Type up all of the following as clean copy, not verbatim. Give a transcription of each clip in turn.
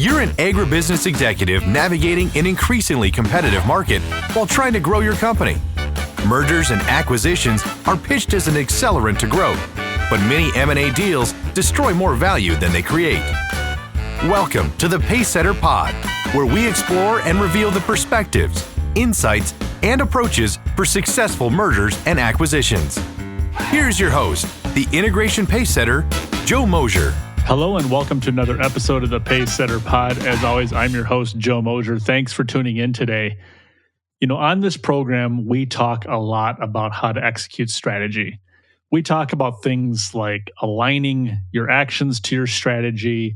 You're an agribusiness executive navigating an increasingly competitive market while trying to grow your company. Mergers and acquisitions are pitched as an accelerant to growth, but many M&A deals destroy more value than they create. Welcome to the Pacesetter Pod, where we explore and reveal the perspectives, insights, and approaches for successful mergers and acquisitions. Here's your host, the Integration Pacesetter, Joe Mosier. Hello and welcome to another episode of the Pacesetter Pod. As always, I'm your host, Joe Mosier. Thanks for tuning in today. On this program, we talk a lot about how to execute strategy. We talk about things like aligning your actions to your strategy,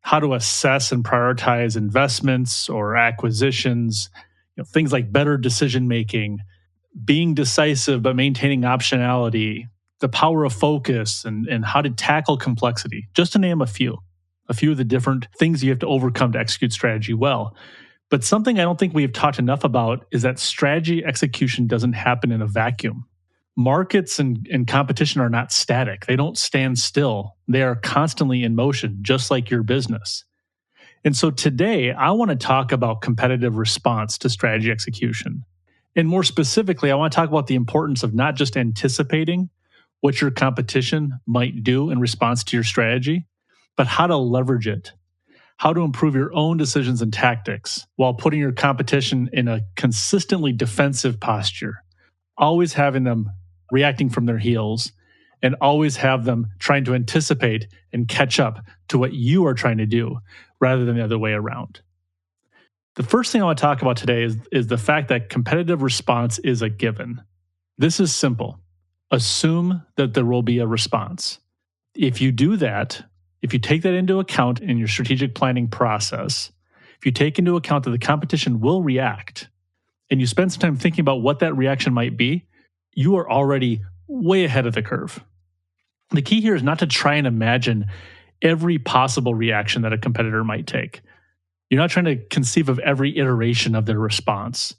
how to assess and prioritize investments or acquisitions, things like better decision-making, being decisive but maintaining optionality, the power of focus, and how to tackle complexity, just to name a few of the different things you have to overcome to execute strategy well. But something I don't think we've talked enough about is that strategy execution doesn't happen in a vacuum. Markets and competition are not static. They don't stand still. They are constantly in motion, just like your business. And so today, I want to talk about competitive response to strategy execution. And more specifically, I want to talk about the importance of not just anticipating what your competition might do in response to your strategy, but how to leverage it, how to improve your own decisions and tactics while putting your competition in a consistently defensive posture, always having them reacting from their heels, and always have them trying to anticipate and catch up to what you are trying to do rather than the other way around. The first thing I want to talk about today is the fact that competitive response is a given. This is simple. Assume that there will be a response. If you do that, if you take that into account in your strategic planning process, if you take into account that the competition will react, and you spend some time thinking about what that reaction might be, you are already way ahead of the curve. The key here is not to try and imagine every possible reaction that a competitor might take. You're not trying to conceive of every iteration of their response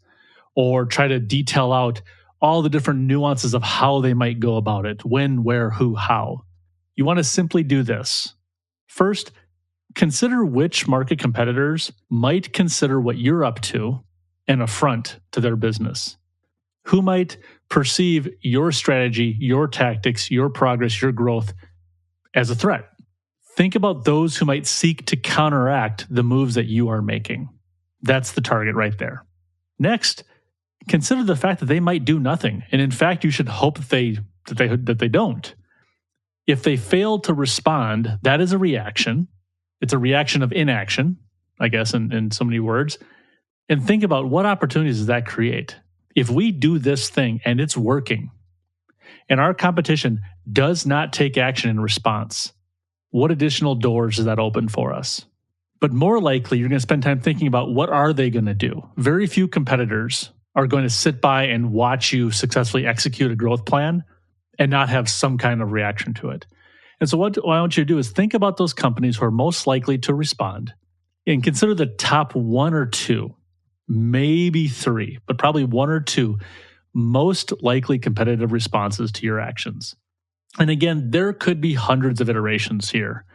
or try to detail out all the different nuances of how they might go about it, when, where, who, how. You want to simply do this. First, consider which market competitors might consider what you're up to an affront to their business. Who might perceive your strategy, your tactics, your progress, your growth as a threat? Think about those who might seek to counteract the moves that you are making. That's the target right there. Next, consider the fact that they might do nothing, and in fact, you should hope that they don't. If they fail to respond, that is a reaction. It's a reaction of inaction, I guess, in so many words. And think about what opportunities does that create. If we do this thing and it's working, and our competition does not take action in response, what additional doors does that open for us? But more likely, you're going to spend time thinking about what are they going to do. Very few competitors are going to sit by and watch you successfully execute a growth plan and not have some kind of reaction to it. And so what I want you to do is think about those companies who are most likely to respond and consider the top one or two, maybe three, but probably one or two most likely competitive responses to your actions. And again, there could be hundreds of iterations here.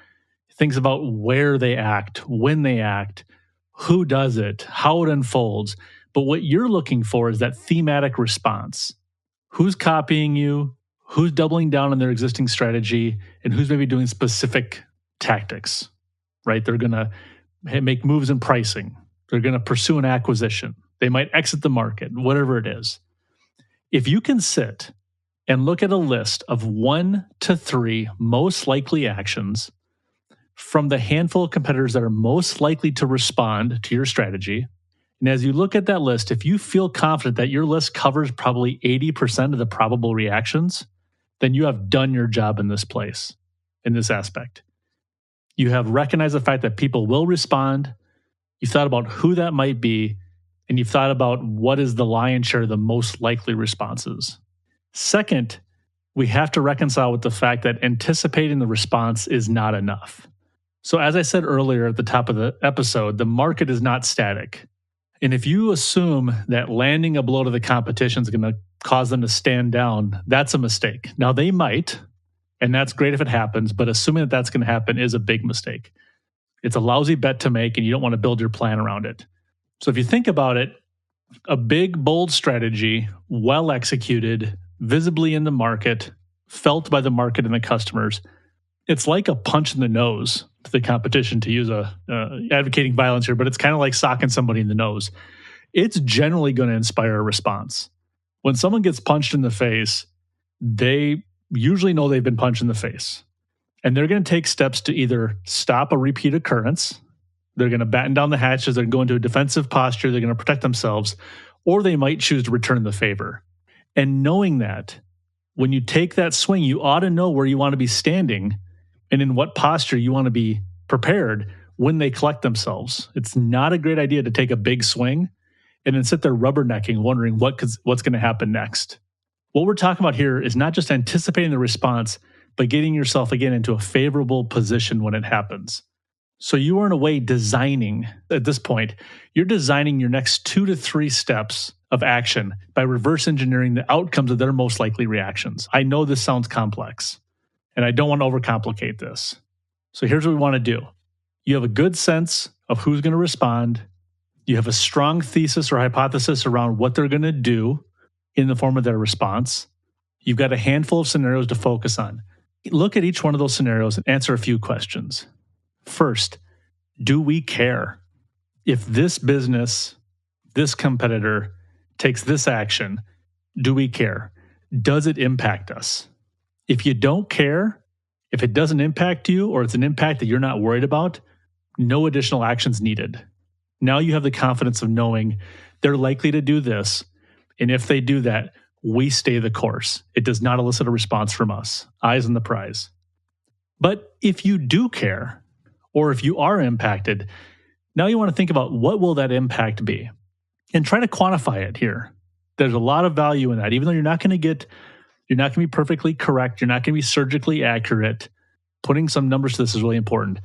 Things about where they act, when they act, who does it, how it unfolds. But what you're looking for is that thematic response. Who's copying you? Who's doubling down on their existing strategy? And who's maybe doing specific tactics, right? They're going to make moves in pricing. They're going to pursue an acquisition. They might exit the market, whatever it is. If you can sit and look at a list of 1 to 3 most likely actions from the handful of competitors that are most likely to respond to your strategy, and as you look at that list, if you feel confident that your list covers probably 80% of the probable reactions, then you have done your job in this place, in this aspect. You have recognized the fact that people will respond. You've thought about who that might be, and you've thought about what is the lion's share of the most likely responses. Second, we have to reconcile with the fact that anticipating the response is not enough. So as I said earlier at the top of the episode, the market is not static. And if you assume that landing a blow to the competition is going to cause them to stand down, that's a mistake. Now, they might, and that's great if it happens, but assuming that that's going to happen is a big mistake. It's a lousy bet to make, and you don't want to build your plan around it. So if you think about it, a big, bold strategy, well executed, visibly in the market, felt by the market and the customers, it's like a punch in the nose to the competition, to use advocating violence here, but it's kind of like socking somebody in the nose. It's generally going to inspire a response. When someone gets punched in the face, they usually know they've been punched in the face. And they're going to take steps to either stop a repeat occurrence, they're going to batten down the hatches, they're going to go into a defensive posture, they're going to protect themselves, or they might choose to return the favor. And knowing that, when you take that swing, you ought to know where you want to be standing and in what posture you want to be prepared when they collect themselves. It's not a great idea to take a big swing and then sit there rubbernecking, wondering what's going to happen next. What we're talking about here is not just anticipating the response, but getting yourself again into a favorable position when it happens. So you are in a way designing, at this point, you're designing your next 2 to 3 steps of action by reverse engineering the outcomes of their most likely reactions. I know this sounds complex, and I don't want to overcomplicate this. So here's what we want to do. You have a good sense of who's going to respond. You have a strong thesis or hypothesis around what they're going to do in the form of their response. You've got a handful of scenarios to focus on. Look at each one of those scenarios and answer a few questions. First, do we care? If this business, this competitor takes this action, do we care? Does it impact us? If you don't care, if it doesn't impact you or it's an impact that you're not worried about, no additional actions needed. Now you have the confidence of knowing they're likely to do this. And if they do that, we stay the course. It does not elicit a response from us. Eyes on the prize. But if you do care, or if you are impacted, now you want to think about what will that impact be? And try to quantify it here. There's a lot of value in that. Even though you're not going to be perfectly correct, you're not going to be surgically accurate, putting some numbers to this is really important.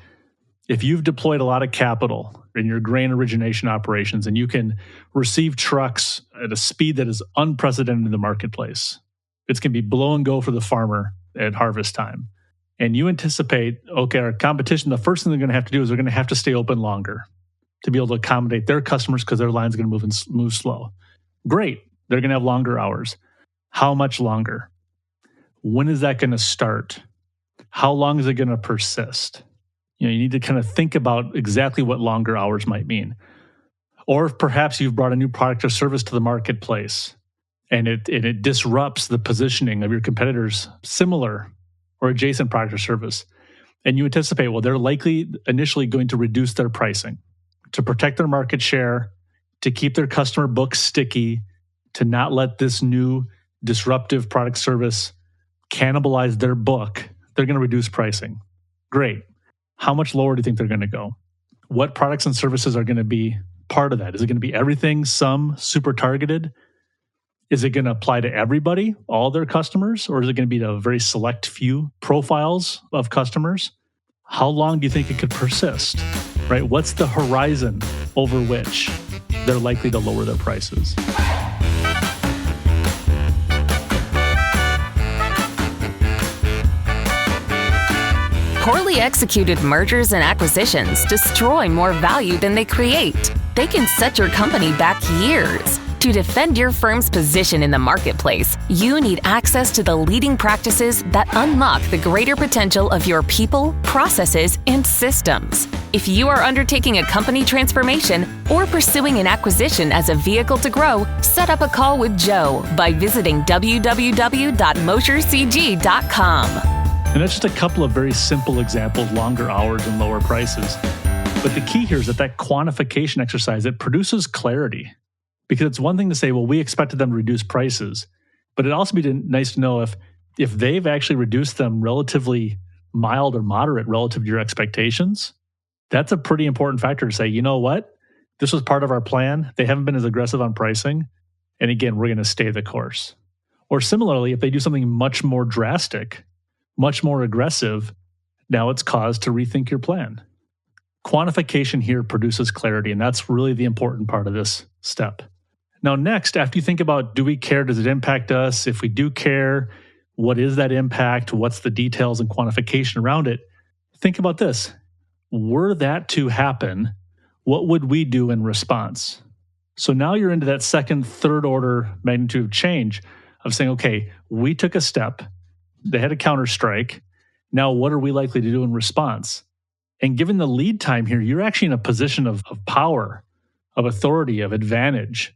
If you've deployed a lot of capital in your grain origination operations and you can receive trucks at a speed that is unprecedented in the marketplace, it's going to be blow and go for the farmer at harvest time. And you anticipate, okay, our competition, the first thing they're going to have to do is they're going to have to stay open longer to be able to accommodate their customers because their line's going to move slow. Great. They're going to have longer hours. How much longer? When is that going to start? How long is it going to persist? You need to kind of think about exactly what longer hours might mean. Or if perhaps you've brought a new product or service to the marketplace and it disrupts the positioning of your competitors' similar or adjacent product or service. And you anticipate, well, they're likely initially going to reduce their pricing to protect their market share, to keep their customer books sticky, to not let this new disruptive product service cannibalize their book. They're going to reduce pricing. Great. How much lower do you think they're going to go? What products and services are going to be part of that? Is it going to be everything, some super targeted? Is it going to apply to everybody, all their customers, or is it going to be to a very select few profiles of customers? How long do you think it could persist, right? What's the horizon over which they're likely to lower their prices? Poorly executed mergers and acquisitions destroy more value than they create. They can set your company back years. To defend your firm's position in the marketplace, you need access to the leading practices that unlock the greater potential of your people, processes, and systems. If you are undertaking a company transformation or pursuing an acquisition as a vehicle to grow, set up a call with Joe by visiting www.moshercg.com. And that's just a couple of very simple examples, longer hours and lower prices. But the key here is that quantification exercise, it produces clarity. Because it's one thing to say, well, we expected them to reduce prices, but it'd also be nice to know if they've actually reduced them relatively mild or moderate relative to your expectations. That's a pretty important factor to say, you know what? This was part of our plan. They haven't been as aggressive on pricing. And again, we're going to stay the course. Or similarly, if they do something much more drastic, much more aggressive, now it's cause to rethink your plan. Quantification here produces clarity, and that's really the important part of this step. Now, next, after you think about, do we care? Does it impact us? If we do care, what is that impact? What's the details and quantification around it? Think about this. were that to happen, what would we do in response? So now you're into that second, third order magnitude of change of saying, okay, we took a step, they had a counterstrike. Now, what are we likely to do in response? And given the lead time here, you're actually in a position of power, of authority, of advantage,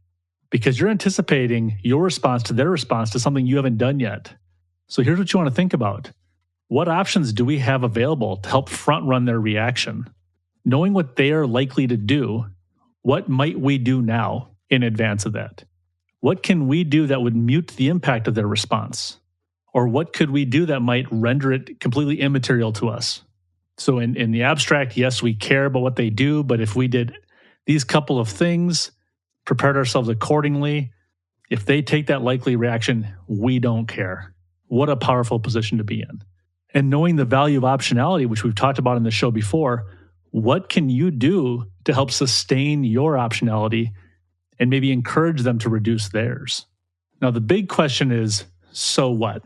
because you're anticipating your response to their response to something you haven't done yet. So here's what you want to think about. What options do we have available to help front run their reaction? Knowing what they are likely to do, what might we do now in advance of that? What can we do that would mute the impact of their response? Or what could we do that might render it completely immaterial to us? So in the abstract, yes, we care about what they do, but if we did these couple of things, prepared ourselves accordingly, if they take that likely reaction, we don't care. What a powerful position to be in. And knowing the value of optionality, which we've talked about in the show before, what can you do to help sustain your optionality and maybe encourage them to reduce theirs? Now, the big question is, so what?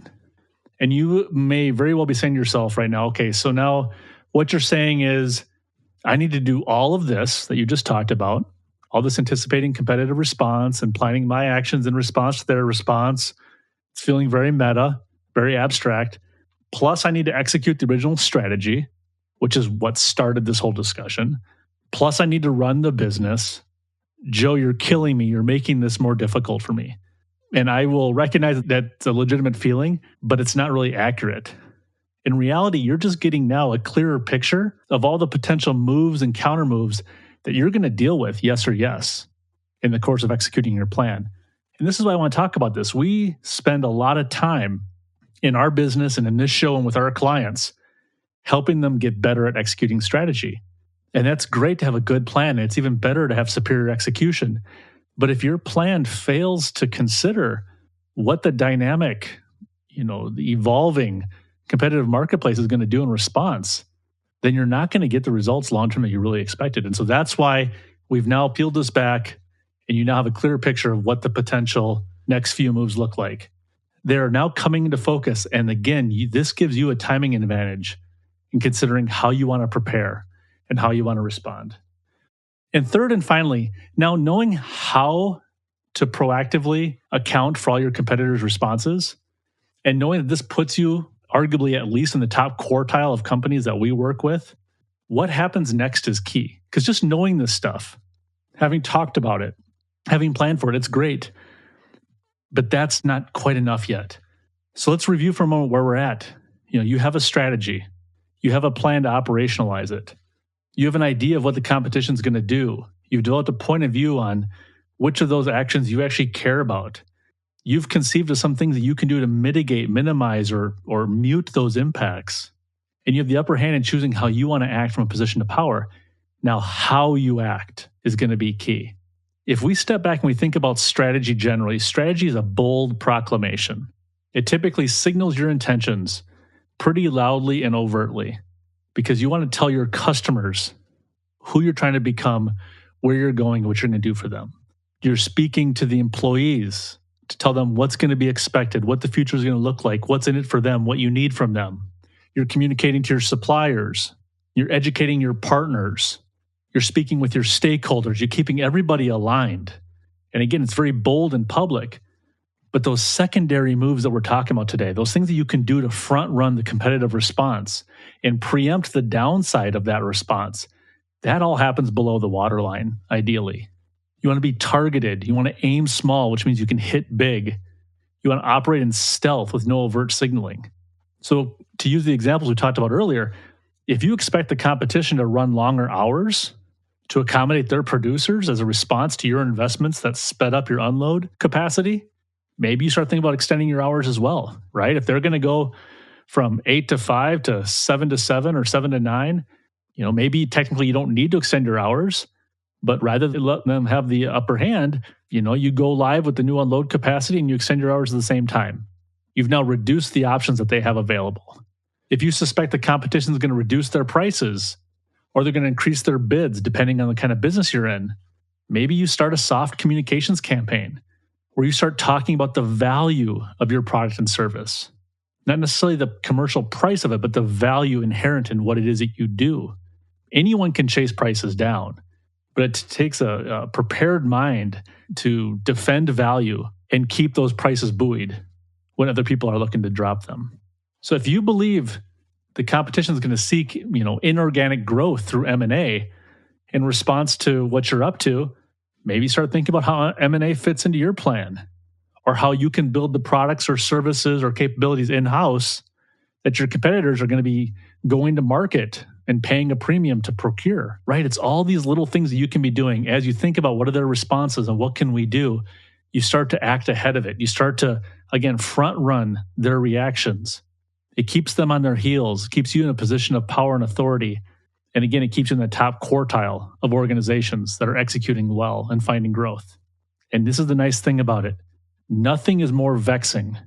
And you may very well be saying to yourself right now, okay, so now what you're saying is, I need to do all of this that you just talked about, all this anticipating competitive response and planning my actions in response to their response. It's feeling very meta, very abstract. Plus, I need to execute the original strategy, which is what started this whole discussion. Plus, I need to run the business. Joe, you're killing me. You're making this more difficult for me. And I will recognize that that's a legitimate feeling, but it's not really accurate. In reality, you're just getting now a clearer picture of all the potential moves and counter moves that you're going to deal with, yes or yes, in the course of executing your plan. And this is why I want to talk about this. We spend a lot of time in our business and in this show and with our clients, helping them get better at executing strategy. And that's great to have a good plan. It's even better to have superior execution. But if your plan fails to consider what the dynamic, the evolving competitive marketplace is going to do in response, then you're not going to get the results long-term that you really expected. And so that's why we've now peeled this back and you now have a clearer picture of what the potential next few moves look like. They're now coming into focus. And again, this gives you a timing advantage in considering how you want to prepare and how you want to respond. And third and finally, now knowing how to proactively account for all your competitors' responses and knowing that this puts you arguably at least in the top quartile of companies that we work with, what happens next is key. Because just knowing this stuff, having talked about it, having planned for it, it's great. But that's not quite enough yet. So let's review for a moment where we're at. You have a strategy. You have a plan to operationalize it. You have an idea of what the competition is going to do. You've developed a point of view on which of those actions you actually care about. You've conceived of some things that you can do to mitigate, minimize, or mute those impacts. And you have the upper hand in choosing how you want to act from a position of power. Now, how you act is going to be key. If we step back and we think about strategy generally, strategy is a bold proclamation. It typically signals your intentions pretty loudly and overtly because you want to tell your customers who you're trying to become, where you're going, what you're going to do for them. You're speaking to the employees to tell them what's going to be expected, what the future is going to look like, what's in it for them, what you need from them. You're communicating to your suppliers. You're educating your partners. You're speaking with your stakeholders. You're keeping everybody aligned. And again, it's very bold and public. But those secondary moves that we're talking about today, those things that you can do to front run the competitive response and preempt the downside of that response, that all happens below the waterline, ideally. You want to be targeted. You want to aim small, which means you can hit big. You want to operate in stealth with no overt signaling. So to use the examples we talked about earlier, if you expect the competition to run longer hours to accommodate their producers as a response to your investments that sped up your unload capacity, maybe you start thinking about extending your hours as well, right? If they're going to go from 8 to 5 to 7 to 7 or 7 to 9, maybe technically you don't need to extend your hours, but rather than let them have the upper hand, you go live with the new unload capacity and you extend your hours at the same time. You've now reduced the options that they have available. If you suspect the competition is going to reduce their prices or they're going to increase their bids depending on the kind of business you're in, maybe you start a soft communications campaign where you start talking about the value of your product and service. Not necessarily the commercial price of it, but the value inherent in what it is that you do. Anyone can chase prices down, but it takes a prepared mind to defend value and keep those prices buoyed when other people are looking to drop them. So if you believe the competition is going to seek, inorganic growth through M&A in response to what you're up to, maybe start thinking about how M&A fits into your plan, or how you can build the products or services or capabilities in-house that your competitors are going to be going to market and paying a premium to procure, right? It's all these little things that you can be doing as you think about what are their responses and what can we do. You start to act ahead of it. You start to, again, front run their reactions. It keeps them on their heels, keeps you in a position of power and authority. And again, it keeps you in the top quartile of organizations that are executing well and finding growth. And this is the nice thing about it. Nothing is more vexing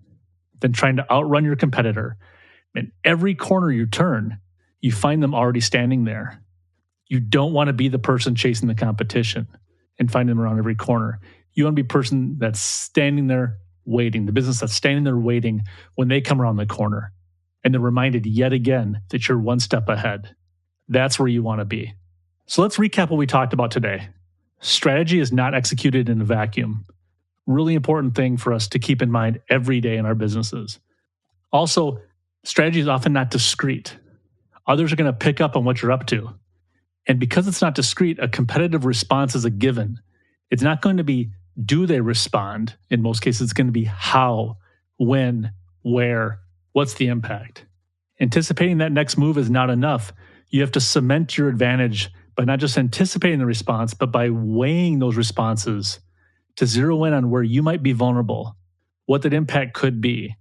than trying to outrun your competitor. And every corner you turn, you find them already standing there. You don't want to be the person chasing the competition and find them around every corner. You want to be the person that's standing there waiting, the business that's standing there waiting when they come around the corner. And they're reminded yet again that you're one step ahead. That's where you want to be. So let's recap what we talked about today. Strategy is not executed in a vacuum. Really important thing for us to keep in mind every day in our businesses. Also, strategy is often not discrete. Others are going to pick up on what you're up to. And because it's not discrete, a competitive response is a given. It's not going to be, do they respond? In most cases, it's going to be how, when, where, what's the impact? Anticipating that next move is not enough. You have to cement your advantage by not just anticipating the response, but by weighing those responses to zero in on where you might be vulnerable, what that impact could be,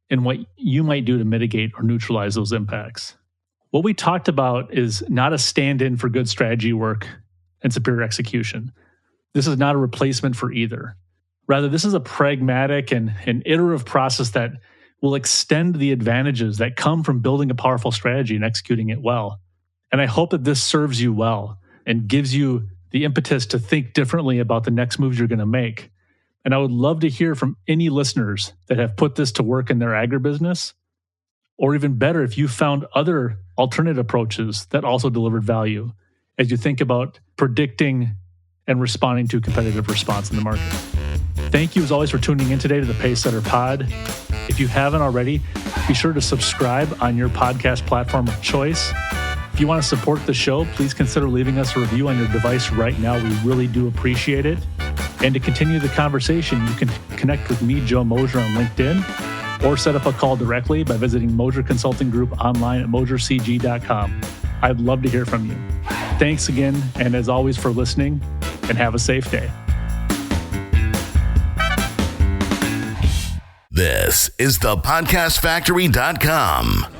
and what you might do to mitigate or neutralize those impacts. What we talked about is not a stand-in for good strategy work and superior execution. This is not a replacement for either. Rather, this is a pragmatic and an iterative process that will extend the advantages that come from building a powerful strategy and executing it well. And I hope that this serves you well and gives you the impetus to think differently about the next moves you're going to make. And I would love to hear from any listeners that have put this to work in their agribusiness, or even better, if you found other alternate approaches that also delivered value as you think about predicting and responding to competitive response in the market. Thank you as always for tuning in today to the Pacesetter Pod. If you haven't already, be sure to subscribe on your podcast platform of choice. If you want to support the show, please consider leaving us a review on your device right now. We really do appreciate it. And to continue the conversation, you can connect with me, Joe Mosier, on LinkedIn, or set up a call directly by visiting Mosier Consulting Group online at mosiercg.com. I'd love to hear from you. Thanks again, and as always, for listening, and have a safe day. This is thepodcastfactory.com.